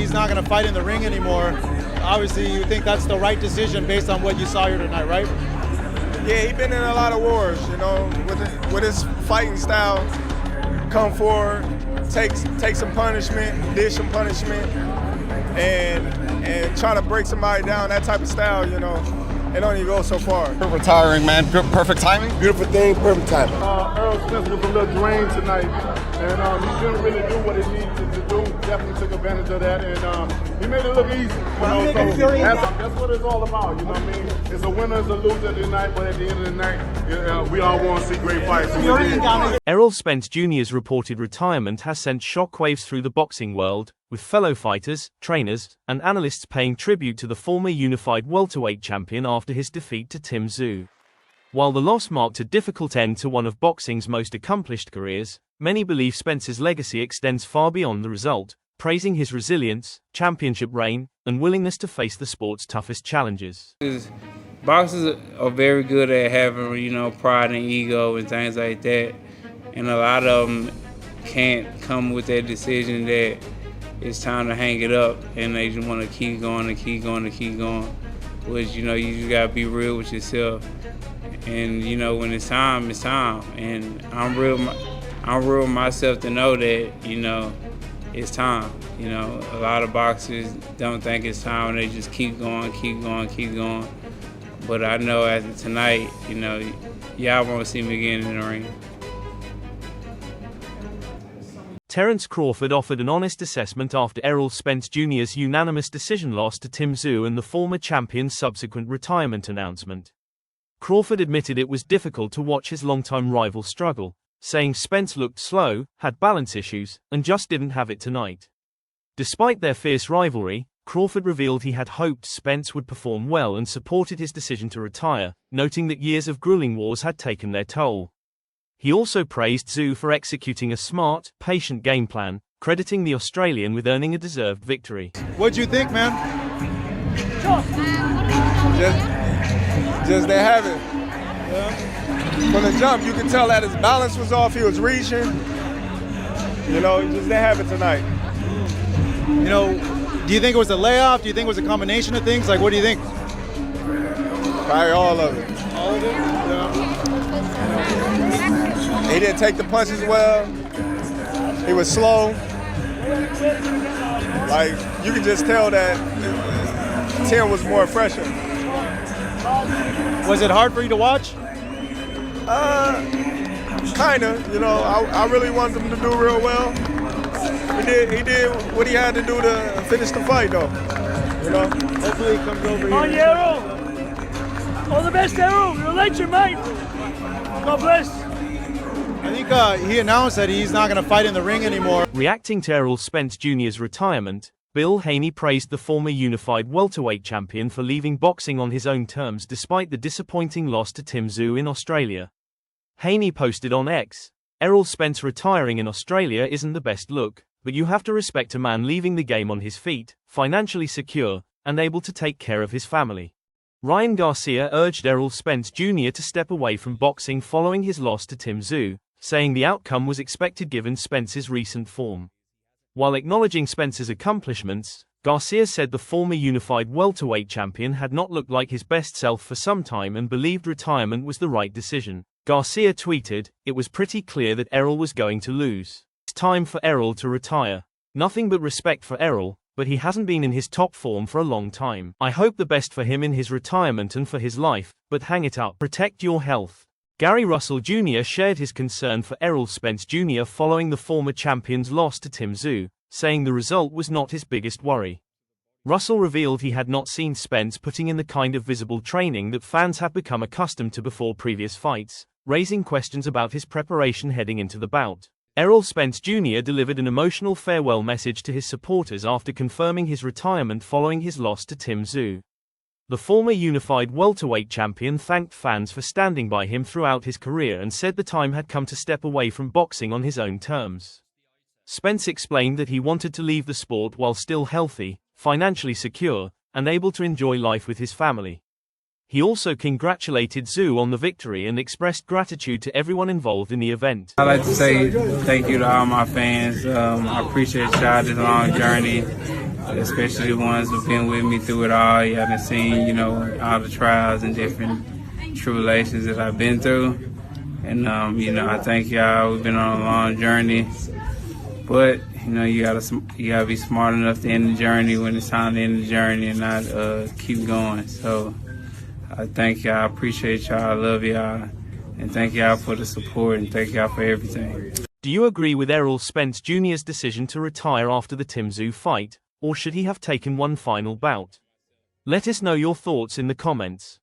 he's not going to fight in the ring anymore. Obviously, you think that's the right decision based on what you saw here tonight, right? Yeah, he's been in a lot of wars, you know, with his fighting style. Come forward, take some punishment, dish some punishment, and try to break somebody down. That type of style, you know, it only goes so far. Retiring, man. Perfect timing. Beautiful thing, perfect timing. Errol Spence was a little drained tonight, and he didn't really do what he needed to do. Definitely took advantage of that, and he made it look easy. You know, so that's what it's all about. You know what I mean? It's a winner, it's a loser tonight, but at the end of the night, we all want to see great fights. Errol Spence Jr.'s reported retirement has sent shockwaves through the boxing world, with fellow fighters, trainers, and analysts paying tribute to the former unified welterweight champion after his defeat to Tim Tszyu. While the loss marked a difficult end to one of boxing's most accomplished careers, many believe Spence's legacy extends far beyond the result, praising his resilience, championship reign, and willingness to face the sport's toughest challenges. Boxers are very good at having, you know, pride and ego and things like that, and a lot of them can't come with that decision that it's time to hang it up, and they just want to keep going and keep going and keep going. Which, you know, you just gotta be real with yourself, and you know, when it's time, it's time. And I'm real myself to know that, you know, it's time. You know, a lot of boxers don't think it's time, and they just keep going, keep going, keep going. But I know after tonight, you know, y'all won't see me again in the ring. Terence Crawford offered an honest assessment after Errol Spence Jr.'s unanimous decision loss to Tim Tszyu and the former champion's subsequent retirement announcement. Crawford admitted it was difficult to watch his longtime rival struggle, saying Spence looked slow, had balance issues, and just didn't have it tonight. Despite their fierce rivalry, Crawford revealed he had hoped Spence would perform well and supported his decision to retire, noting that years of grueling wars had taken their toll. He also praised Tszyu for executing a smart, patient game plan, crediting the Australian with earning a deserved victory. What'd you think, man? Just they have it. Yeah. From the jump, you could tell that his balance was off. He was reaching. You know, just they have it tonight. You know, do you think it was a layoff? Do you think it was a combination of things? Like, what do you think? Probably all of it. All of it? Yeah. He didn't take the punches well. He was slow. Like, you could just tell that Tim was more fresher. Was it hard for you to watch? Kinda. You know, I really wanted him to do real well. He did what he had to do to finish the fight, though. You know. Hopefully he comes over here. On you, Errol. All the best, Errol. You're a legend, mate. God bless. I think he announced that he's not going to fight in the ring anymore. Reacting to Errol Spence Jr.'s retirement, Bill Haney praised the former unified welterweight champion for leaving boxing on his own terms despite the disappointing loss to Tim Tszyu in Australia. Haney posted on X, "Errol Spence retiring in Australia isn't the best look, but you have to respect a man leaving the game on his feet, financially secure, and able to take care of his family." Ryan Garcia urged Errol Spence Jr. to step away from boxing following his loss to Tim Tszyu, saying the outcome was expected given Spence's recent form. While acknowledging Spence's accomplishments, Garcia said the former unified welterweight champion had not looked like his best self for some time and believed retirement was the right decision. Garcia tweeted, "It was pretty clear that Errol was going to lose. It's time for Errol to retire. Nothing but respect for Errol, but he hasn't been in his top form for a long time. I hope the best for him in his retirement and for his life, but hang it up. Protect your health." Gary Russell Jr. shared his concern for Errol Spence Jr. following the former champion's loss to Tim Tszyu, saying the result was not his biggest worry. Russell revealed he had not seen Spence putting in the kind of visible training that fans have become accustomed to before previous fights, raising questions about his preparation heading into the bout. Errol Spence Jr. delivered an emotional farewell message to his supporters after confirming his retirement following his loss to Tim Tszyu. The former unified welterweight champion thanked fans for standing by him throughout his career and said the time had come to step away from boxing on his own terms. Spence explained that he wanted to leave the sport while still healthy, financially secure, and able to enjoy life with his family. He also congratulated Tszyu on the victory and expressed gratitude to everyone involved in the event. I'd like to say thank you to all my fans. I appreciate y'all this long journey. especially the ones who've been with me through it all. Y'all done seen, you know, all the trials and different tribulations that I've been through. And, you know, I thank y'all. We've been on a long journey. But, you know, you gotta be smart enough to end the journey when it's time to end the journey and not keep going. So I thank y'all. I appreciate y'all. I love y'all. And thank y'all for the support and thank y'all for everything. Do you agree with Errol Spence Jr.'s decision to retire after the Tim Tszyu fight, or should he have taken one final bout? Let us know your thoughts in the comments.